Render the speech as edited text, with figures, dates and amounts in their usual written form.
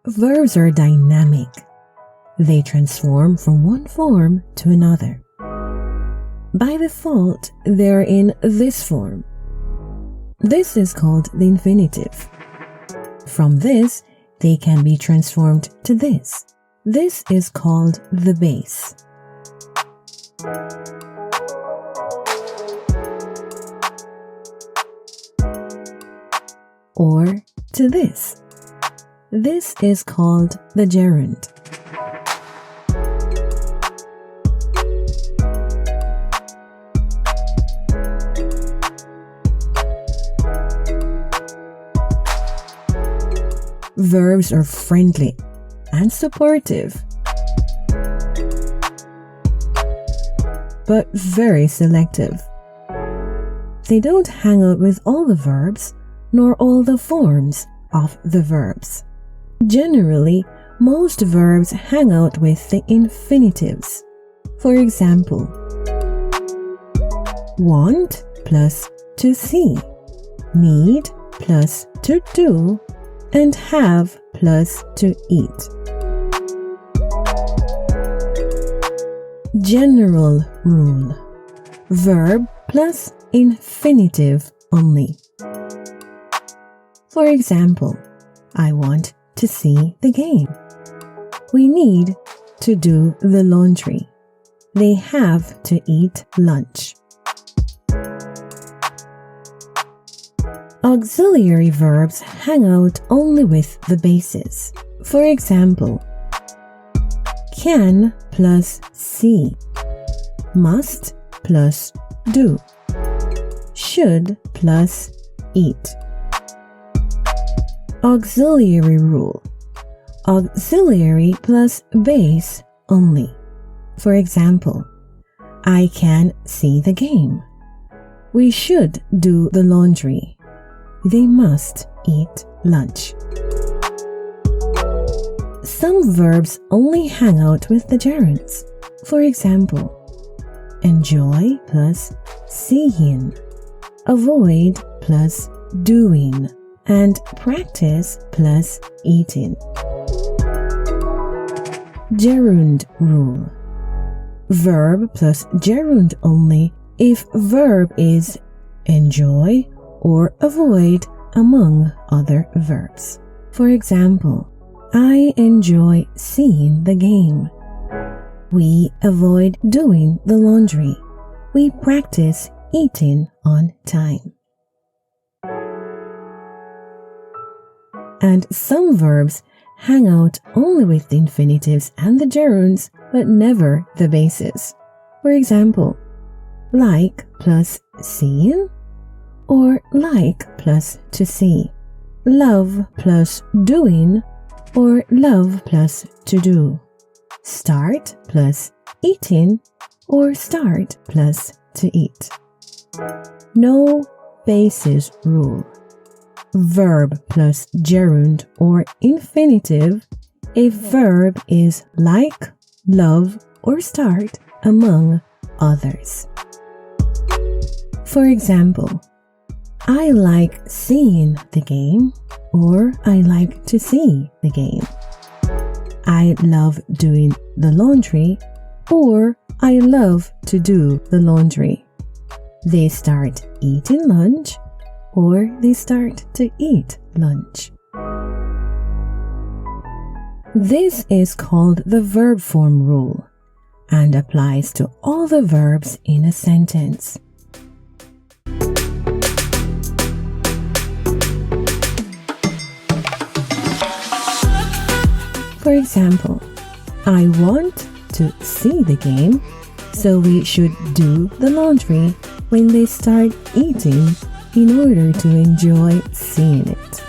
Verbs are dynamic. They transform from one form to another. By default, they are in this form. This is called the infinitive. From this, they can be transformed to this. This is called the base. Or to this. This is called the gerund. Verbs are friendly and supportive, but very selective. They don't hang out with all the verbs, nor all the forms of the verbs. Generally, most verbs hang out with the infinitives. For example, want plus to see, need plus to do, and have plus to eat. General rule: verb plus infinitive only. For example, I want to see the game. We need to do the laundry. They have to eat lunch. Auxiliary verbs hang out only with the bases. For example, can plus see, must plus do, should plus eat. Auxiliary rule: auxiliary plus base only. For example, I can see the game. We should do the laundry. They must eat lunch. Some verbs only hang out with the gerunds. For example, enjoy plus seeing, avoid plus doing, and practice plus eating. Gerund rule: verb plus gerund only if verb is enjoy or avoid among other verbs. For example, I enjoy seeing the game. We avoid doing the laundry. We practice eating on time. And some verbs hang out only with the infinitives and the gerunds, but never the bases. For example, like plus seeing, or like plus to see, love plus doing, or love plus to do, start plus eating, or start plus to eat. No bases rule: verb plus gerund or infinitive if verb is like, love, or start among others. For example, I like seeing the game, or I like to see the game. I love doing the laundry, or I love to do the laundry. They start eating lunch, or they start to eat lunch. This is called the verb form rule and applies to all the verbs in a sentence. For example, I want to see the game, so we should do the laundry when they start eating in order to enjoy seeing it.